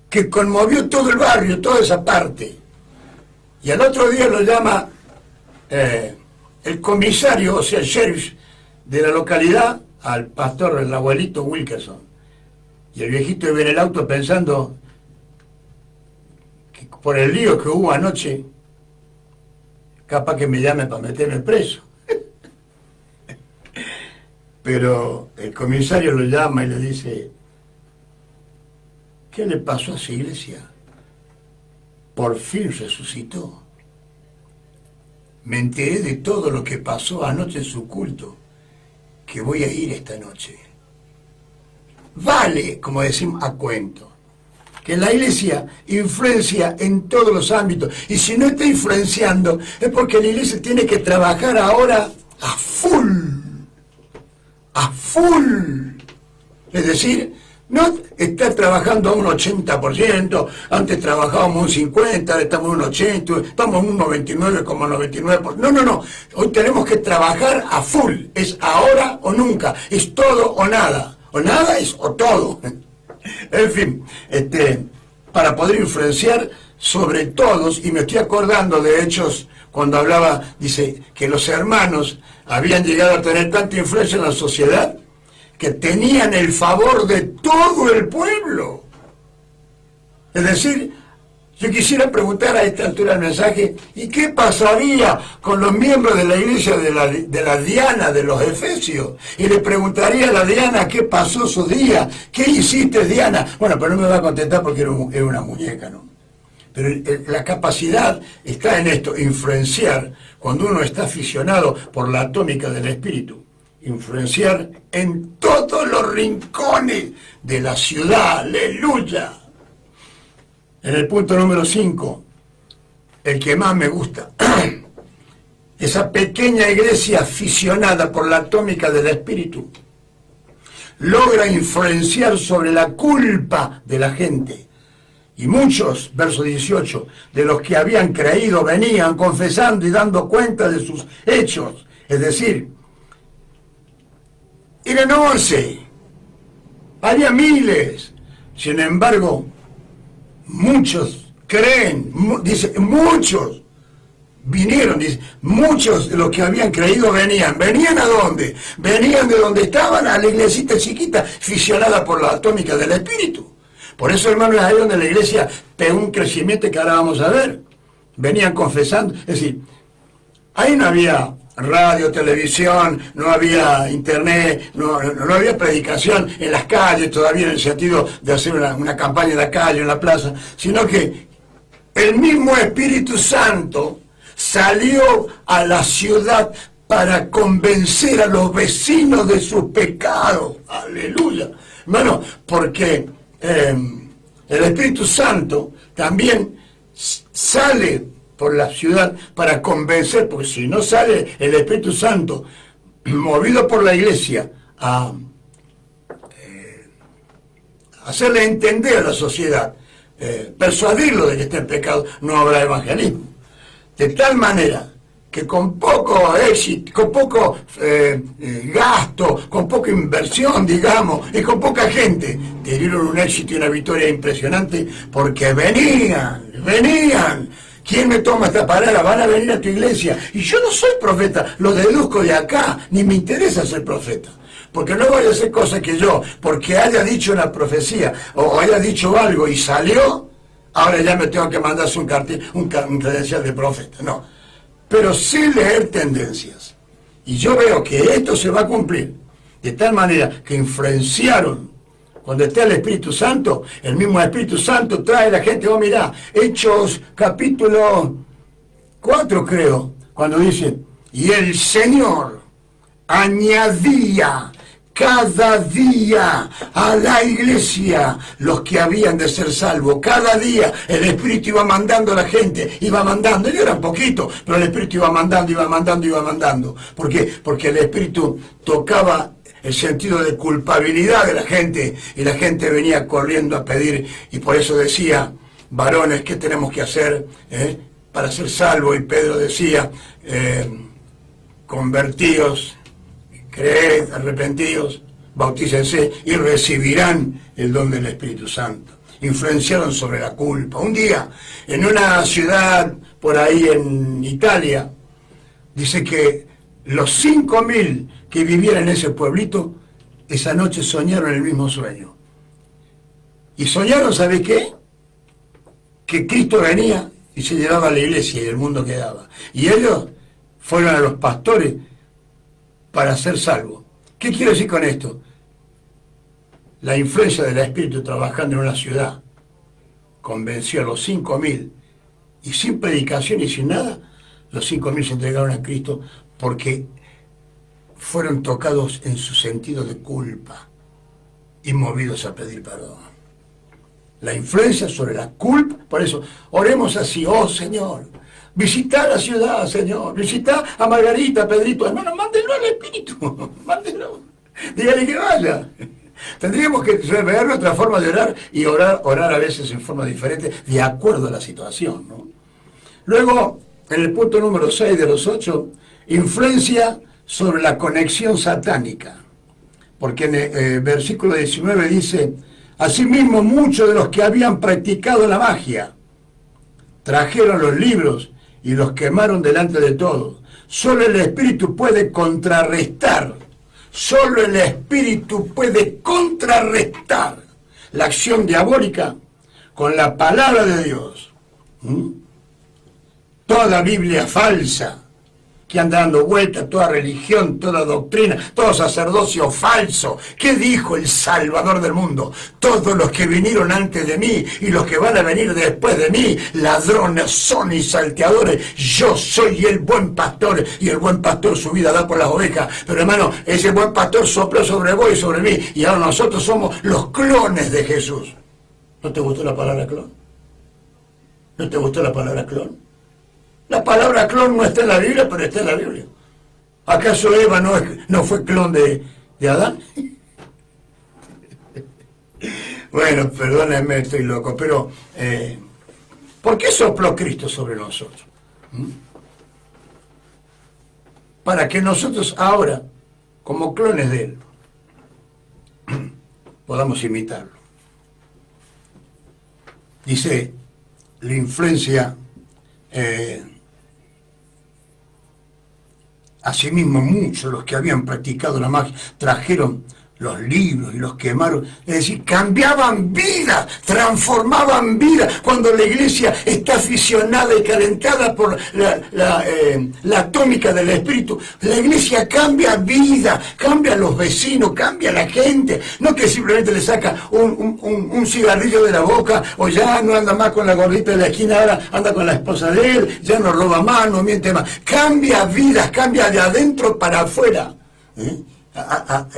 que conmovió todo el barrio, toda esa parte. Y al otro día lo llama el comisario, o sea, el sheriff de la localidad, al pastor, el abuelito Wilkerson. Y el viejito iba en el auto pensando que por el lío que hubo anoche, capaz que me llame para meterme preso. Pero el comisario lo llama y le dice: ¿qué le pasó a esa iglesia? Por fin resucitó. Me enteré de todo lo que pasó anoche en su culto, que voy a ir esta noche. Vale, como decimos, a cuento, que la iglesia influencia en todos los ámbitos, y si no está influenciando es porque la iglesia tiene que trabajar ahora a full, es decir, No está trabajando a un 80%, antes trabajábamos un 50%, ahora estamos en un 80%, estamos en un 99,99%. No. Hoy tenemos que trabajar a full. Es ahora o nunca. Es todo o nada. O nada es o todo. En fin, para poder influenciar sobre todos, y me estoy acordando de Hechos cuando hablaba, dice, que los hermanos habían llegado a tener tanta influencia en la sociedad que tenían el favor de todo el pueblo. Es decir, yo quisiera preguntar a esta altura del mensaje, ¿y qué pasaría con los miembros de la iglesia de la Diana de los Efesios? Y le preguntaría a la Diana qué pasó su día, ¿qué hiciste, Diana? Bueno, pero no me va a contestar porque era una muñeca, ¿no? Pero la capacidad está en esto, influenciar, cuando uno está aficionado por la atómica del espíritu, influenciar en todos los rincones de la ciudad, aleluya. En el punto número 5, el que más me gusta, esa pequeña iglesia aficionada por la atómica del espíritu, logra influenciar sobre la culpa de la gente. Y muchos, verso 18, de los que habían creído venían confesando y dando cuenta de sus hechos. Es decir, eran 11, había miles. Sin embargo, muchos creen, dice, muchos vinieron, dice, muchos de los que habían creído venían. ¿Venían a dónde? Venían de donde estaban, a la iglesita chiquita, fisionada por la atómica del espíritu. Por eso, hermanos, ahí donde la iglesia pegó un crecimiento que ahora vamos a ver. Venían confesando, es decir, ahí no había radio, televisión, no había internet, no había predicación en las calles todavía, en el sentido de hacer una campaña en la calle, en la plaza, sino que el mismo Espíritu Santo salió a la ciudad para convencer a los vecinos de sus pecados. Aleluya. Bueno, porque el Espíritu Santo también sale por la ciudad para convencer, porque si no sale el Espíritu Santo movido por la iglesia a hacerle entender a la sociedad, persuadirlo de que está en pecado, no habrá evangelismo. De tal manera que con poco éxito, con poco gasto, con poca inversión, digamos, y con poca gente, tuvieron un éxito y una victoria impresionante, porque venían. ¿Quién me toma esta palabra? Van a venir a tu iglesia. Y yo no soy profeta, lo deduzco de acá, ni me interesa ser profeta. Porque no voy a hacer cosas que yo, porque haya dicho una profecía, o haya dicho algo y salió, ahora ya me tengo que mandar un credencial de profeta. No. Pero sí leer tendencias. Y yo veo que esto se va a cumplir. De tal manera que influenciaron. Cuando esté el Espíritu Santo, el mismo Espíritu Santo trae a la gente, mirá, Hechos capítulo 4 creo, cuando dice, y el Señor añadía cada día a la iglesia los que habían de ser salvos. Cada día el Espíritu iba mandando a la gente, iba mandando, y eran poquitos, pero el Espíritu iba mandando. ¿Por qué? Porque el Espíritu tocaba el sentido de culpabilidad de la gente, y la gente venía corriendo a pedir, y por eso decía, varones, ¿qué tenemos que hacer para ser salvos? Y Pedro decía, convertíos, creed, arrepentidos, bautícense y recibirán el don del Espíritu Santo. Influenciaron sobre la culpa. Un día, en una ciudad por ahí en Italia, dice que los 5.000 que vivían en ese pueblito, esa noche soñaron el mismo sueño. Y soñaron, ¿sabe qué? Que Cristo venía y se llevaba a la iglesia y el mundo quedaba. Y ellos fueron a los pastores para ser salvos. ¿Qué quiero decir con esto? La influencia del Espíritu trabajando en una ciudad convenció a los 5.000, y sin predicación y sin nada, los 5.000 se entregaron a Cristo porque fueron tocados en su sentido de culpa y movidos a pedir perdón. La influencia sobre la culpa, por eso oremos así, oh Señor, visita la ciudad, Señor, visita a Margarita, Pedrito, hermano, mándenlo al Espíritu, mándenlo, dígale que vaya. Tendríamos que rever nuestra forma de orar y orar a veces en forma diferente, de acuerdo a la situación, ¿no? Luego, en el punto número 6 de los 8, influencia sobre la conexión satánica. Porque en el versículo 19 dice, asimismo muchos de los que habían practicado la magia trajeron los libros y los quemaron delante de todos. Solo el Espíritu puede contrarrestar, solo el Espíritu puede contrarrestar la acción diabólica con la palabra de Dios. Toda Biblia falsa que anda dando vueltas, toda religión, toda doctrina, todo sacerdocio falso. ¿Qué dijo el Salvador del mundo? Todos los que vinieron antes de mí y los que van a venir después de mí, ladrones son y salteadores. Yo soy el buen pastor y el buen pastor su vida da por las ovejas. Pero hermano, ese buen pastor sopló sobre vos y sobre mí y ahora nosotros somos los clones de Jesús. ¿No te gustó la palabra clon? ¿No te gustó la palabra clon? La palabra clon no está en la Biblia, pero está en la Biblia. ¿Acaso Eva no fue clon de Adán? Bueno, perdónenme, estoy loco, pero ¿por qué sopló Cristo sobre nosotros? Para que nosotros ahora, como clones de Él, podamos imitarlo. Dice, la influencia... Asimismo, muchos los que habían practicado la magia trajeron los libros y los quemaron, es decir, cambiaban vida, transformaban vida. Cuando la iglesia está aficionada y calentada por la atómica del Espíritu, la iglesia cambia vida, cambia los vecinos, cambia la gente. No que simplemente le saca un cigarrillo de la boca, o ya no anda más con la gordita de la esquina, ahora anda con la esposa de él, ya no roba más, no miente más. Cambia vidas, cambia de adentro para afuera.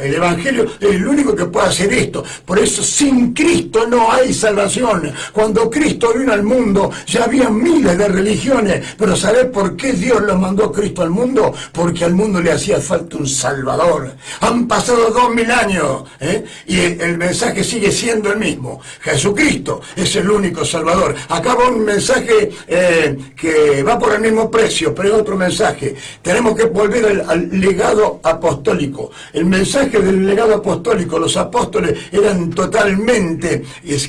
El Evangelio es el único que puede hacer esto. Por eso sin Cristo no hay salvación. Cuando Cristo vino al mundo ya había miles de religiones, pero ¿sabés por qué Dios lo mandó a Cristo al mundo? Porque al mundo le hacía falta un Salvador. Han pasado 2000 años y el mensaje sigue siendo el mismo. Jesucristo es el único Salvador. Acá va un mensaje que va por el mismo precio, pero es otro mensaje. Tenemos que volver al legado apostólico. El mensaje del legado apostólico, los apóstoles eran totalmente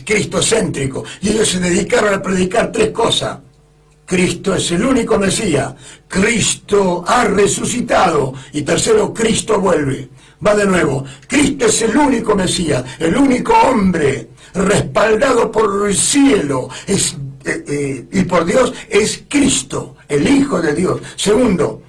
cristocéntricos y ellos se dedicaron a predicar 3 cosas. Cristo es el único Mesías, Cristo ha resucitado y tercero, Cristo vuelve. Va de nuevo, Cristo es el único Mesías, el único hombre respaldado por el cielo y por Dios es Cristo, el Hijo de Dios. Segundo,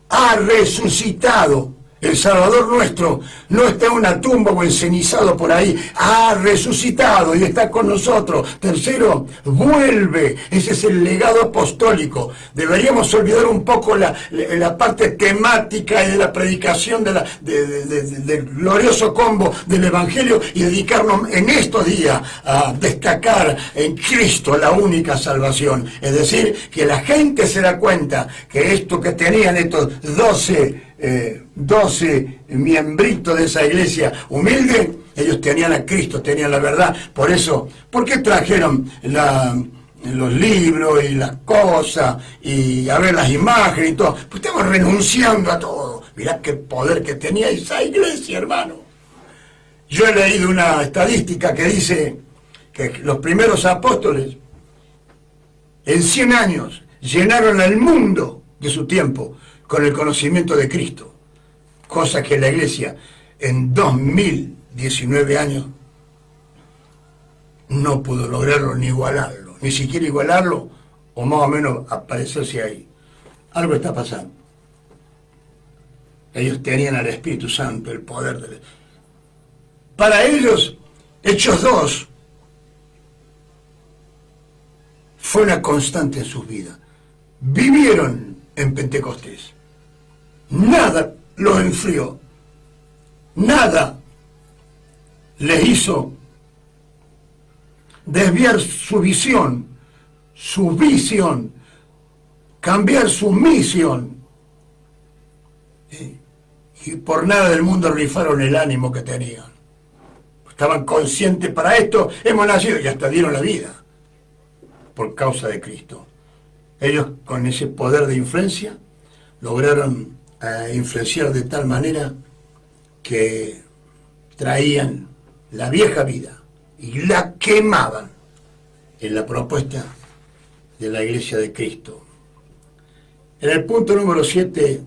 ha resucitado. El Salvador nuestro no está en una tumba o encenizado por ahí, ha resucitado y está con nosotros. Tercero, vuelve. Ese es el legado apostólico. Deberíamos olvidar un poco la parte temática y de la predicación del glorioso combo del Evangelio y dedicarnos en estos días a destacar en Cristo la única salvación. Es decir, que la gente se da cuenta que esto que tenían estos 12 miembritos de esa iglesia humilde, ellos tenían a Cristo, tenían la verdad. Por eso, ¿por qué trajeron los libros y las cosas y a ver las imágenes y todo? Pues estamos renunciando a todo. Mirá qué poder que tenía esa iglesia, hermano. Yo he leído una estadística que dice que los primeros apóstoles en 100 años llenaron el mundo de su tiempo con el conocimiento de Cristo, cosa que la iglesia en 2019 años no pudo lograrlo ni igualarlo, ni siquiera igualarlo o más o menos aparecerse ahí. Algo está pasando. Ellos tenían al Espíritu Santo, el poder del... Para ellos, Hechos 2 fue una constante en sus vidas. Vivieron en Pentecostés. Nada los enfrió, nada les hizo desviar su visión, cambiar su misión. Y por nada del mundo rifaron el ánimo que tenían. estaban conscientes para esto, hemos nacido y hasta dieron la vida por causa de Cristo. Ellos con ese poder de influencia lograron influenciar de tal manera que traían la vieja vida y la quemaban en la propuesta de la Iglesia de Cristo. En el punto número 7,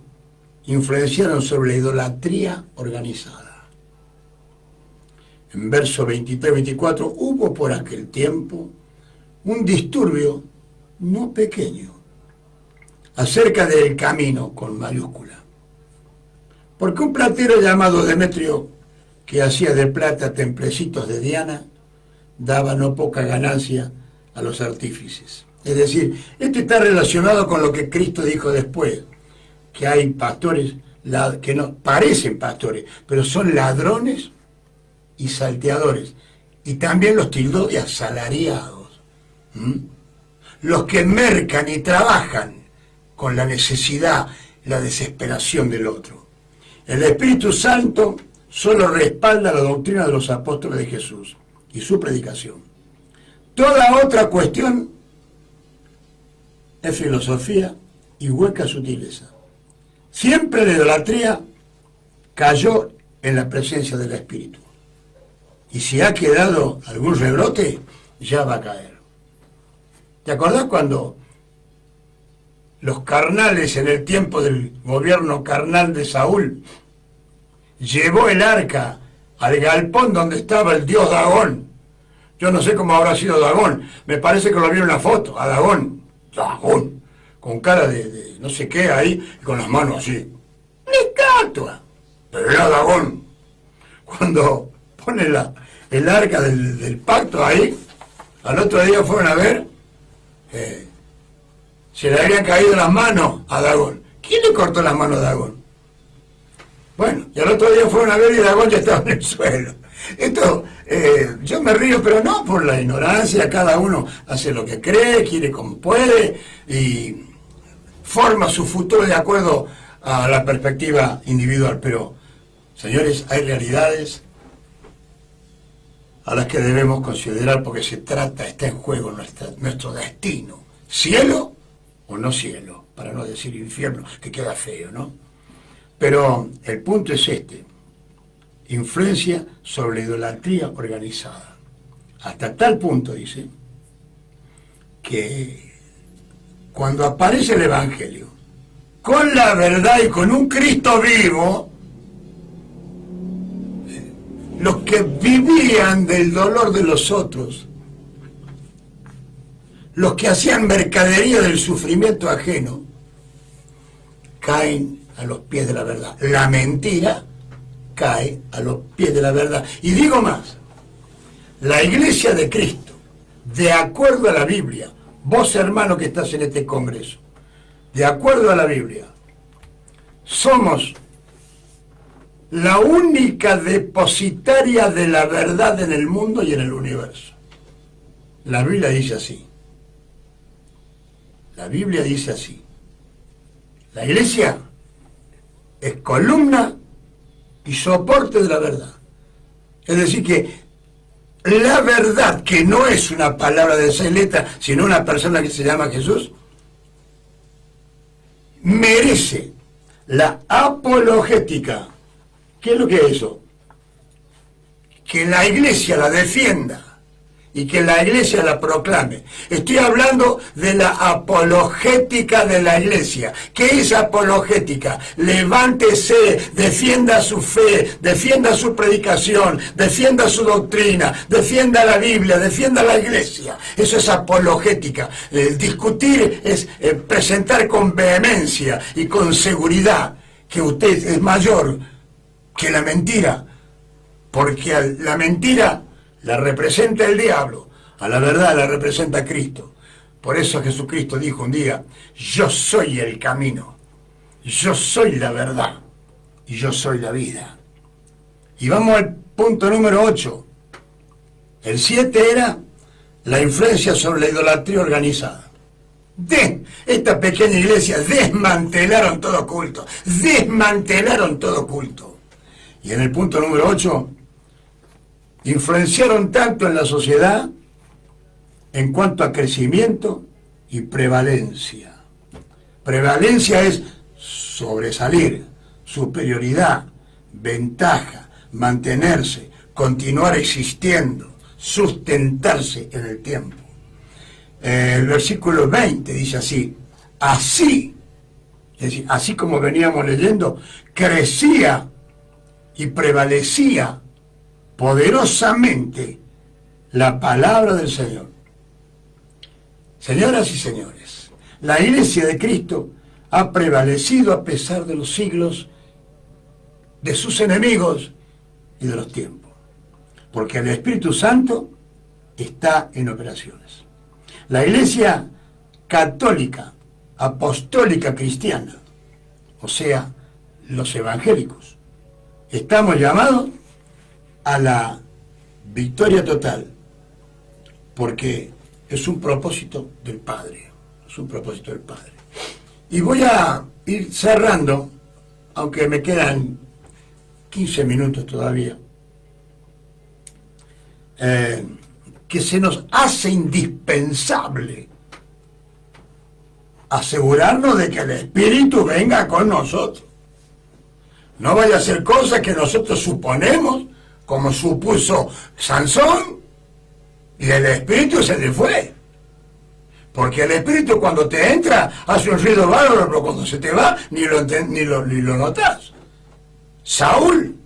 influenciaron sobre la idolatría organizada. En verso 23-24, hubo por aquel tiempo un disturbio no pequeño acerca del camino con mayúscula. Porque un platero llamado Demetrio, que hacía de plata templecitos de Diana, daba no poca ganancia a los artífices. Es decir, esto está relacionado con lo que Cristo dijo después, que hay pastores que no parecen pastores, pero son ladrones y salteadores. Y también los tildó de asalariados. Los que mercan y trabajan con la necesidad, la desesperación del otro. El Espíritu Santo solo respalda la doctrina de los apóstoles de Jesús y su predicación. Toda otra cuestión es filosofía y hueca sutileza. Siempre la idolatría cayó en la presencia del Espíritu. Y si ha quedado algún rebrote, ya va a caer. ¿Te acordás cuando los carnales en el tiempo del gobierno carnal de Saúl llevó el arca al galpón donde estaba el dios Dagón? Yo no sé cómo habrá sido Dagón, me parece que lo vi en una foto, a Dagón, con cara de no sé qué ahí, y con las manos así. ¡Una estatua! Pero era Dagón. Cuando pone el arca del pacto ahí, al otro día fueron a ver, se le habían caído las manos a Dagón. ¿Quién le cortó las manos a Dagón? Bueno, y al otro día fueron a ver y Dagón ya estaba en el suelo. Esto, yo me río, pero no por la ignorancia, cada uno hace lo que cree, quiere como puede, y forma su futuro de acuerdo a la perspectiva individual. Pero, señores, hay realidades a las que debemos considerar porque está en juego nuestro destino. Cielo o no cielo, para no decir infierno, que queda feo, ¿no? Pero el punto es este: influencia sobre la idolatría organizada. Hasta tal punto, dice, que cuando aparece el Evangelio, con la verdad y con un Cristo vivo, los que vivían del dolor de los otros, los que hacían mercadería del sufrimiento ajeno, caen a los pies de la verdad. La mentira cae a los pies de la verdad. Y digo más, la Iglesia de Cristo, de acuerdo a la Biblia, vos hermano que estás en este congreso, de acuerdo a la Biblia, somos la única depositaria de la verdad en el mundo y en el universo. La Biblia dice así. La Biblia dice así. La Iglesia es columna y soporte de la verdad. Es decir que la verdad, que no es una palabra de 6 letras, sino una persona que se llama Jesús, merece la apologética. ¿Qué es lo que es eso? Que la Iglesia la defienda y que la Iglesia la proclame. Estoy hablando de la apologética de la Iglesia. ¿Qué es apologética? Levántese, defienda su fe, defienda su predicación, defienda su doctrina, defienda la Biblia, defienda la Iglesia. Eso es apologética. Discutir es presentar con vehemencia y con seguridad que usted es mayor que la mentira, porque a la mentira la representa el diablo, a la verdad la representa Cristo. Por eso Jesucristo dijo un día: yo soy el camino, yo soy la verdad y yo soy la vida. Y vamos al punto número 8. El 7 era la influencia sobre la idolatría organizada. Esta pequeña iglesia desmantelaron todo culto, desmantelaron todo culto. Y en el punto número 8, influenciaron tanto en la sociedad en cuanto a crecimiento y prevalencia. Prevalencia es sobresalir, superioridad, ventaja, mantenerse, continuar existiendo, sustentarse en el tiempo. El versículo 20 dice así: así, es decir, así como veníamos leyendo, crecía y prevalecía poderosamente la palabra del Señor. Señoras y señores, la Iglesia de Cristo ha prevalecido a pesar de los siglos, de sus enemigos y de los tiempos, porque el Espíritu Santo está en operaciones. La Iglesia católica, apostólica cristiana, o sea, los evangélicos, estamos llamados a la victoria total, porque es un propósito del Padre, es un propósito del Padre. Y voy a ir cerrando, aunque me quedan 15 minutos todavía, que se nos hace indispensable asegurarnos de que el Espíritu venga con nosotros. No vaya a ser cosas que nosotros suponemos, como supuso Sansón, y el Espíritu se le fue. Porque el Espíritu cuando te entra hace un ruido bárbaro, pero cuando se te va ni lo notas. Saúl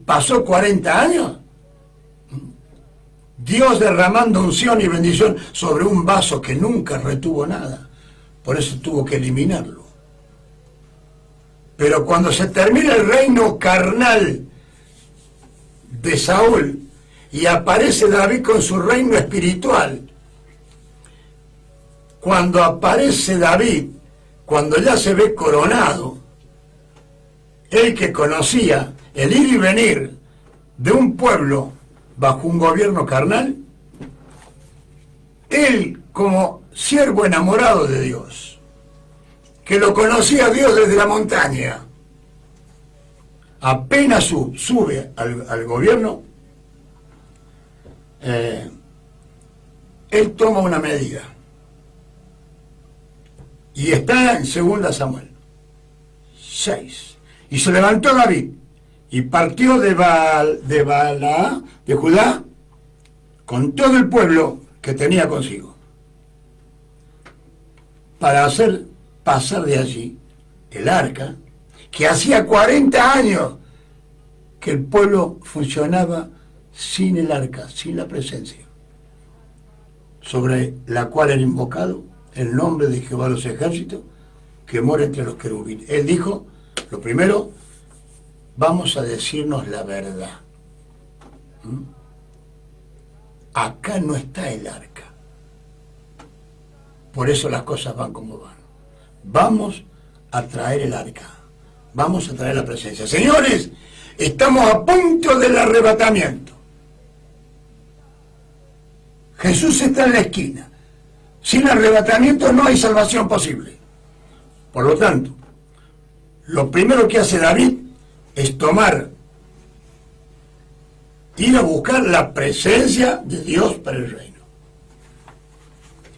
pasó 40 años, Dios derramando unción y bendición sobre un vaso que nunca retuvo nada. Por eso tuvo que eliminarlo. Pero cuando se termina el reino carnal de Saúl y aparece David con su reino espiritual, cuando aparece David, cuando ya se ve coronado, el que conocía el ir y venir de un pueblo bajo un gobierno carnal, él como siervo enamorado de Dios, que lo conocía a Dios desde la montaña, apenas sube al gobierno, él toma una medida. Y está en 2 Samuel 6. Y se levantó David y partió de Baalá, de Judá, con todo el pueblo que tenía consigo, para hacer pasar de allí el arca, que hacía 40 años que el pueblo funcionaba sin el arca, sin la presencia, sobre la cual era invocado el nombre de Jehová de los ejércitos, que mora entre los querubines. Él dijo, lo primero, vamos a decirnos la verdad. Acá no está el arca. Por eso las cosas van como van. Vamos a traer el arca. Vamos a traer la presencia. Señores, estamos a punto del arrebatamiento. Jesús está en la esquina. Sin arrebatamiento no hay salvación posible. Por lo tanto, lo primero que hace David es ir a buscar la presencia de Dios para el reino.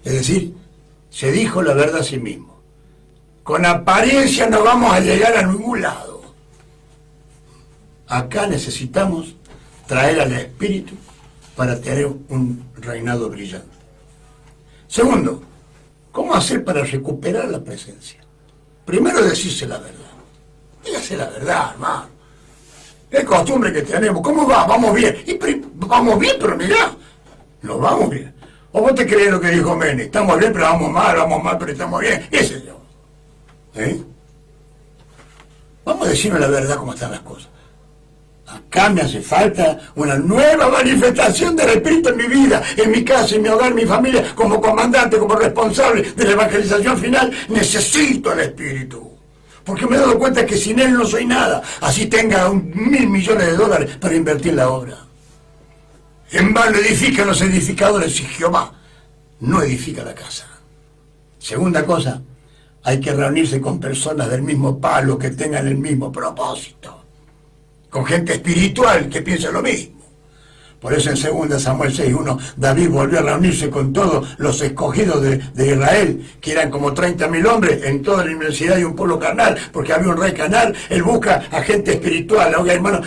Es decir, se dijo la verdad a sí mismo. Con apariencia no vamos a llegar a ningún lado. Acá necesitamos traer al Espíritu para tener un reinado brillante. Segundo, ¿cómo hacer para recuperar la presencia? Primero, decirse la verdad. Dígase la verdad, hermano. Es costumbre que tenemos. ¿Cómo va? Vamos bien. Vamos bien, pero mirá, no vamos bien. ¿O vos te crees lo que dijo Menem? Estamos bien, pero vamos mal, pero estamos bien. Ese es yo. Vamos a decirnos la verdad cómo están las cosas. Acá me hace falta una nueva manifestación del Espíritu en mi vida, en mi casa, en mi hogar, en mi familia, como comandante, como responsable de la evangelización final. Necesito el Espíritu. Porque me he dado cuenta que sin Él no soy nada. Así tenga 1.000 millones de dólares para invertir en la obra. En vano edifican los edificadores si Jehová no edifica la casa. Segunda cosa, hay que reunirse con personas del mismo palo, que tengan el mismo propósito. Con gente espiritual que piensa lo mismo. Por eso en 2 Samuel 6:1 David volvió a reunirse con todos los escogidos de Israel, que eran como 30.000 hombres en toda la inmensidad de un pueblo carnal, porque había un rey carnal. Él busca a gente espiritual. Oiga, hermano,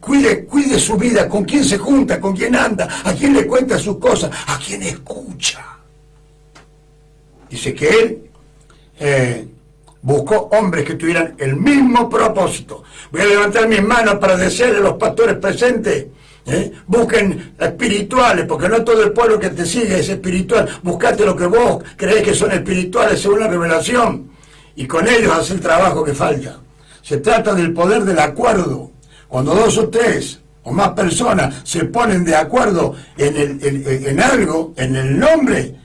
cuide su vida, con quién se junta, con quién anda, a quién le cuenta sus cosas, a quién escucha. Dice que él buscó hombres que tuvieran el mismo propósito. Voy a levantar mis manos para decirle a los pastores presentes, busquen espirituales, porque no todo el pueblo que te sigue es espiritual. Buscate lo que vos creés que son espirituales según la revelación, y con ellos haz el trabajo que falta. Se trata del poder del acuerdo. Cuando 2 o 3 o más personas se ponen de acuerdo en algo, en el nombre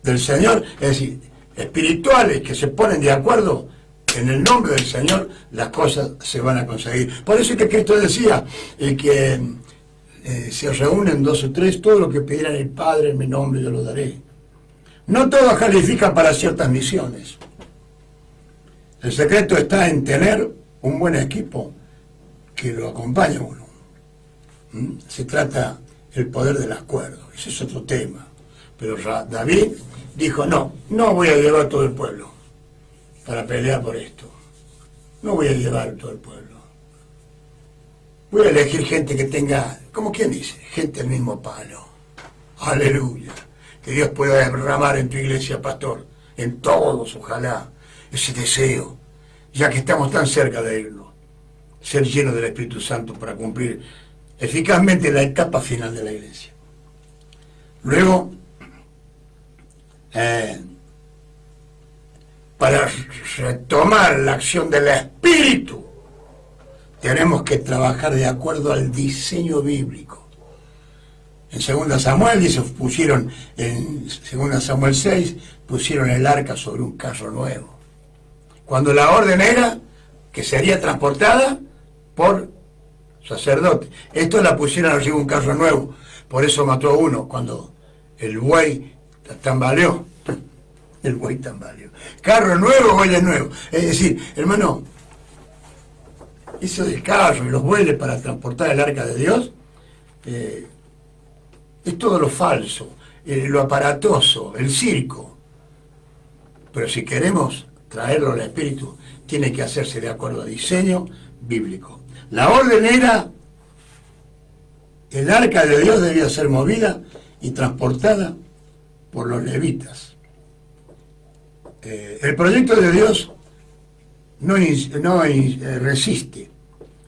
del Señor, es decir, espirituales que se ponen de acuerdo en el nombre del Señor, las cosas se van a conseguir. Por eso es que Cristo decía que se reúnen 2 o 3, todo lo que pidieran el Padre en mi nombre yo lo daré. No todos califican para ciertas misiones. El secreto está en tener un buen equipo que lo acompaña a uno. Se trata del poder del acuerdo, ese es otro tema. Pero David dijo, no voy a llevar todo el pueblo para pelear por esto. No voy a llevar todo el pueblo. Voy a elegir gente que tenga, como quien dice, gente del mismo palo. Aleluya. Que Dios pueda derramar en tu iglesia, pastor, en todos, ojalá, ese deseo, ya que estamos tan cerca de irnos, ser llenos del Espíritu Santo para cumplir eficazmente la etapa final de la iglesia. Luego, para retomar la acción del Espíritu, tenemos que trabajar de acuerdo al diseño bíblico. En 2 Samuel dice, pusieron, en 2 Samuel 6, pusieron el arca sobre un carro nuevo. Cuando la orden era que sería transportada por sacerdote. Esto la pusieron arriba un carro nuevo. Por eso mató a uno cuando el buey tambaleó. El buey tambaleó. Carro nuevo, buey nuevo. Es decir, hermano, eso del carro y los bueyes para transportar el arca de Dios es todo lo falso, lo aparatoso, el circo. Pero si queremos traerlo al Espíritu, tiene que hacerse de acuerdo a diseño bíblico. La orden era, el arca de Dios debía ser movida y transportada por los levitas. El proyecto de Dios no resiste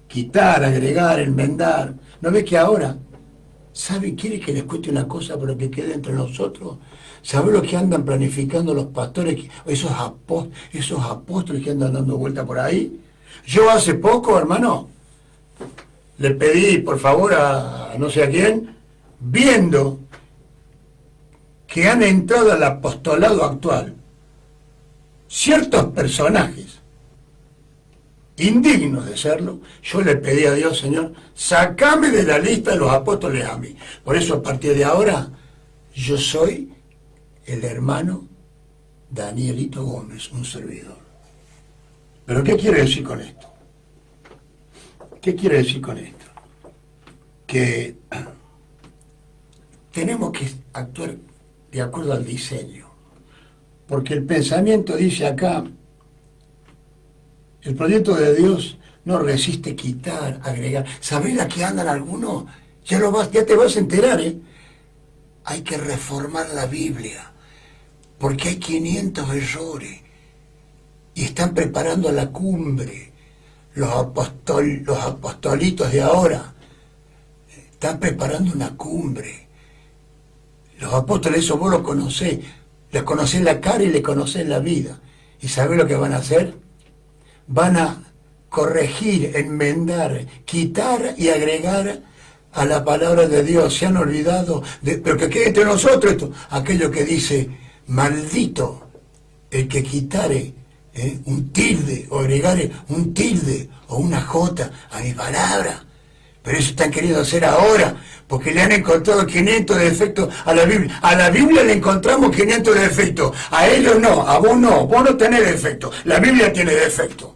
quitar, agregar, enmendar. ¿No ves que ahora, quiere que les cueste una cosa pero que quede entre nosotros? ¿Sabe lo que andan planificando los pastores, esos apóstoles que andan dando vuelta por ahí? Yo hace poco, hermano, le pedí por favor a no sé a quién, viendo que han entrado al apostolado actual ciertos personajes indignos de serlo, yo le pedí a Dios, Señor, sacame de la lista de los apóstoles a mí. Por eso a partir de ahora yo soy el hermano Danielito Gómez, un servidor. ¿Pero qué quiere decir con esto? ¿Qué quiere decir con esto? Que tenemos que actuar de acuerdo al diseño. Porque el pensamiento dice acá, el proyecto de Dios no resiste quitar, agregar. ¿Sabés a qué andan algunos? Ya te vas a enterar, ¿eh? Hay que reformar la Biblia, porque hay 500 errores, y están preparando la cumbre. Los apostolitos de ahora están preparando una cumbre. Los apóstoles, eso vos los conocés. Les conocés la cara y les conocés la vida. ¿Y sabés lo que van a hacer? Van a corregir, enmendar, quitar y agregar a la palabra de Dios. Se han olvidado, pero que quede entre nosotros esto, aquello que dice, maldito el que quitare un tilde, o agregare un tilde o una jota a mi palabra. Pero eso están queriendo hacer ahora, porque le han encontrado 500 defectos a la Biblia. A la Biblia le encontramos 500 defectos, a ellos no, a vos no tenés defectos, la Biblia tiene defectos.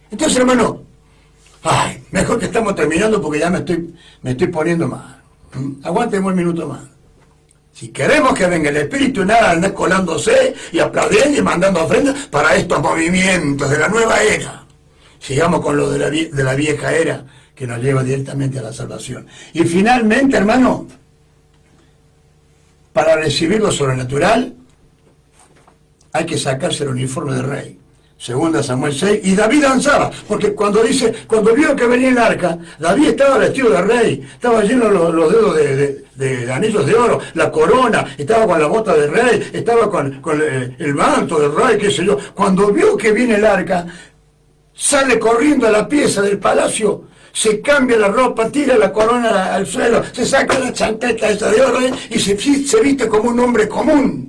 Entonces, hermano, mejor que estamos terminando porque ya me estoy poniendo mal. Aguantemos un minuto más. Si queremos que venga el Espíritu, nada anda colándose y aplaudiendo y mandando ofrendas para estos movimientos de la nueva era. Sigamos con lo de la vieja era, que nos lleva directamente a la salvación. Y finalmente, hermano, para recibir lo sobrenatural, hay que sacarse el uniforme de rey. Segunda Samuel 6, y David danzaba, porque cuando vio que venía el arca, David estaba vestido de rey, estaba lleno los dedos de anillos de oro, la corona, estaba con la bota de rey, estaba con el manto del rey, qué sé yo. Cuando vio que viene el arca, sale corriendo a la pieza del palacio, se cambia la ropa, tira la corona al suelo, se saca la chancleta esa de oro y se viste como un hombre común.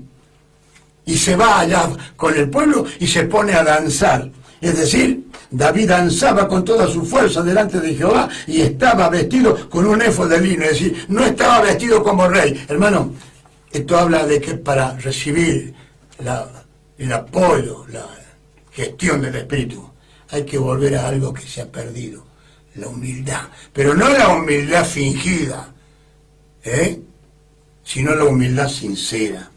Y se va allá con el pueblo y se pone a danzar. Es decir, David danzaba con toda su fuerza delante de Jehová y estaba vestido con un éfod de lino. Es decir, no estaba vestido como rey. Hermano, esto habla de que para recibir el apoyo, la gestión del Espíritu, hay que volver a algo que se ha perdido, la humildad. Pero no la humildad fingida, sino la humildad sincera.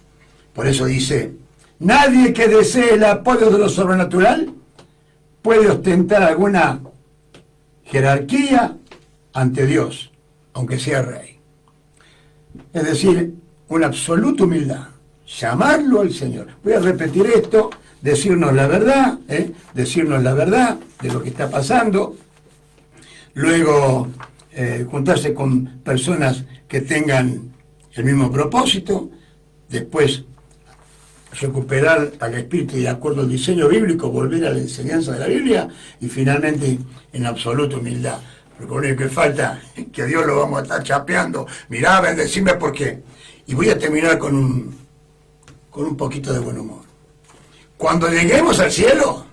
Por eso dice, nadie que desee el apoyo de lo sobrenatural puede ostentar alguna jerarquía ante Dios, aunque sea rey. Es decir, una absoluta humildad, llamarlo al Señor. Voy a repetir esto, decirnos la verdad de lo que está pasando, luego juntarse con personas que tengan el mismo propósito, después recuperar al espíritu y de acuerdo al diseño bíblico, volver a la enseñanza de la Biblia y finalmente en absoluta humildad. Porque lo único que falta es que a Dios lo vamos a estar chapeando. Mirá, bendecime por qué. Y voy a terminar con un poquito de buen humor. Cuando lleguemos al cielo,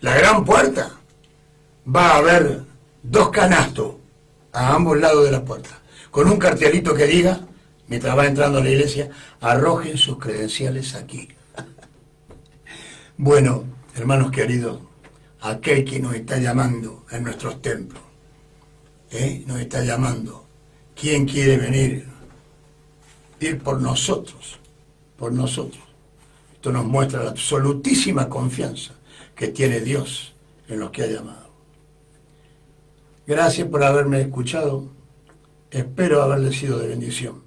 la gran puerta, va a haber 2 canastos a ambos lados de la puerta, con un cartelito que diga, mientras va entrando a la iglesia, arrojen sus credenciales aquí. Bueno, hermanos queridos, aquel que nos está llamando en nuestros templos, nos está llamando. ¿Quién quiere venir? Ir por nosotros, por nosotros. Esto nos muestra la absolutísima confianza que tiene Dios en los que ha llamado. Gracias por haberme escuchado. Espero haberles sido de bendición.